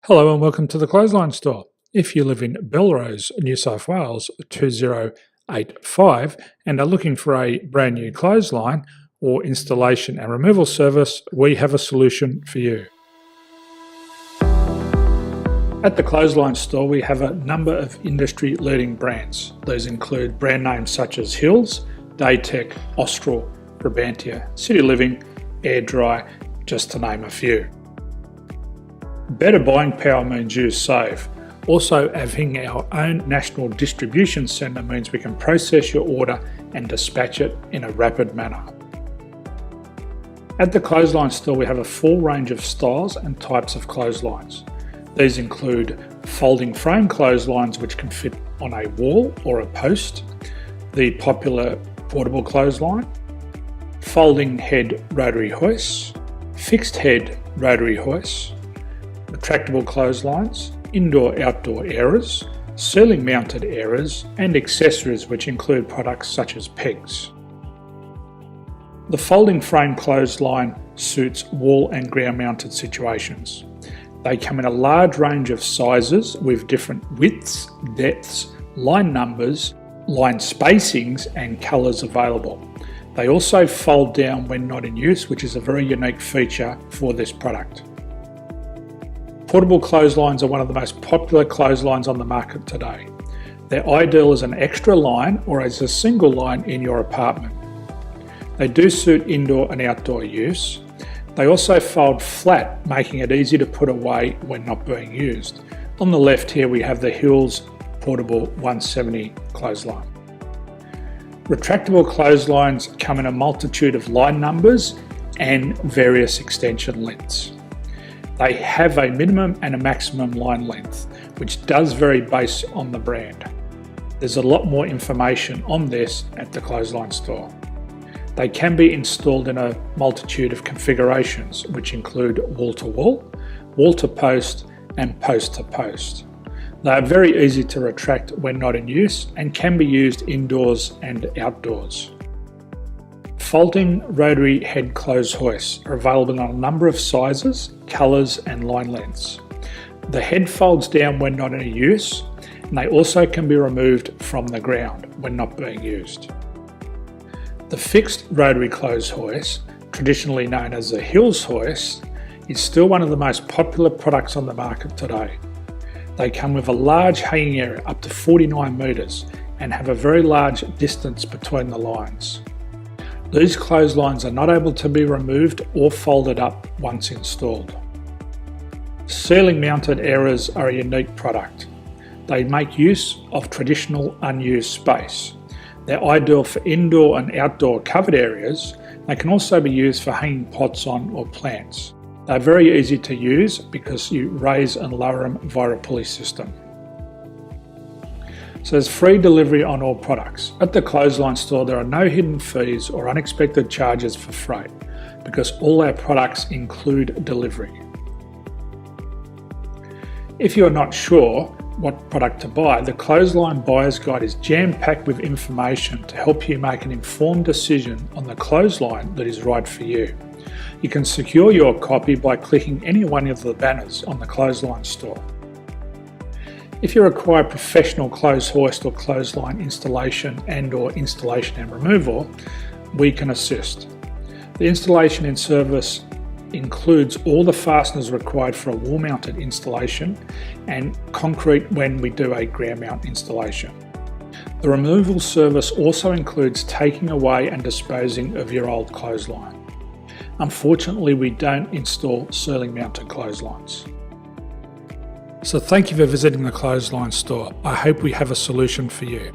Hello and welcome to the Clothesline Store. If you live in Belrose, New South Wales 2085 and are looking for a brand new clothesline or installation and removal service, we have a solution for you. At the Clothesline Store, we have a number of industry-leading brands. These include brand names such as Hills, Daytech, Austral, Brabantia, City Living, Air Dry, just to name a few. Better buying power means you save. Also, having our own national distribution centre means we can process your order and dispatch it in a rapid manner. At the Clothesline Store, we have a full range of styles and types of clotheslines. These include folding frame clotheslines which can fit on a wall or a post, the popular portable clothesline, folding head rotary hoists, fixed head rotary hoists, retractable clotheslines, indoor-outdoor airers, ceiling mounted airers, and accessories which include products such as pegs. The folding frame clothesline suits wall and ground mounted situations. They come in a large range of sizes with different widths, depths, line numbers, line spacings and colours available. They also fold down when not in use, which is a very unique feature for this product. Portable clotheslines are one of the most popular clotheslines on the market today. They're ideal as an extra line or as a single line in your apartment. They do suit indoor and outdoor use. They also fold flat, making it easy to put away when not being used. On the left here we have the Hills Portable 170 clothesline. Retractable clotheslines come in a multitude of line numbers and various extension lengths. They have a minimum and a maximum line length, which does vary based on the brand. There's a lot more information on this at the Clothesline Store. They can be installed in a multitude of configurations, which include wall-to-wall, wall-to-post, and post-to-post. They are very easy to retract when not in use and can be used indoors and outdoors. Folding rotary head clothes hoists are available in a number of sizes, colours and line lengths. The head folds down when not in use, and they also can be removed from the ground when not being used. The fixed rotary clothes hoist, traditionally known as the Hills hoist, is still one of the most popular products on the market today. They come with a large hanging area up to 49 metres and have a very large distance between the lines. These clotheslines are not able to be removed or folded up once installed. Ceiling mounted airers are a unique product. They make use of traditional unused space. They're ideal for indoor and outdoor covered areas. They can also be used for hanging pots on or plants. They're very easy to use because you raise and lower them via a pulley system. So there's free delivery on all products. At the Clothesline Store, there are no hidden fees or unexpected charges for freight because all our products include delivery. If you're not sure what product to buy, the Clothesline Buyer's Guide is jam-packed with information to help you make an informed decision on the clothesline that is right for you. You can secure your copy by clicking any one of the banners on the Clothesline Store. If you require professional clothes hoist or clothesline installation and/or installation and removal, we can assist. The installation and service includes all the fasteners required for a wall-mounted installation and concrete when we do a ground mount installation. The removal service also includes taking away and disposing of your old clothesline. Unfortunately, we don't install ceiling mounted clotheslines. So thank you for visiting the Clothesline Store. I hope we have a solution for you.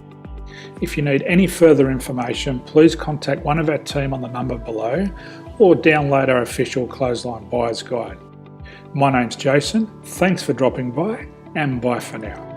If you need any further information, please contact one of our team on the number below or download our official Clothesline Buyer's Guide. My name's Jason, thanks for dropping by and bye for now.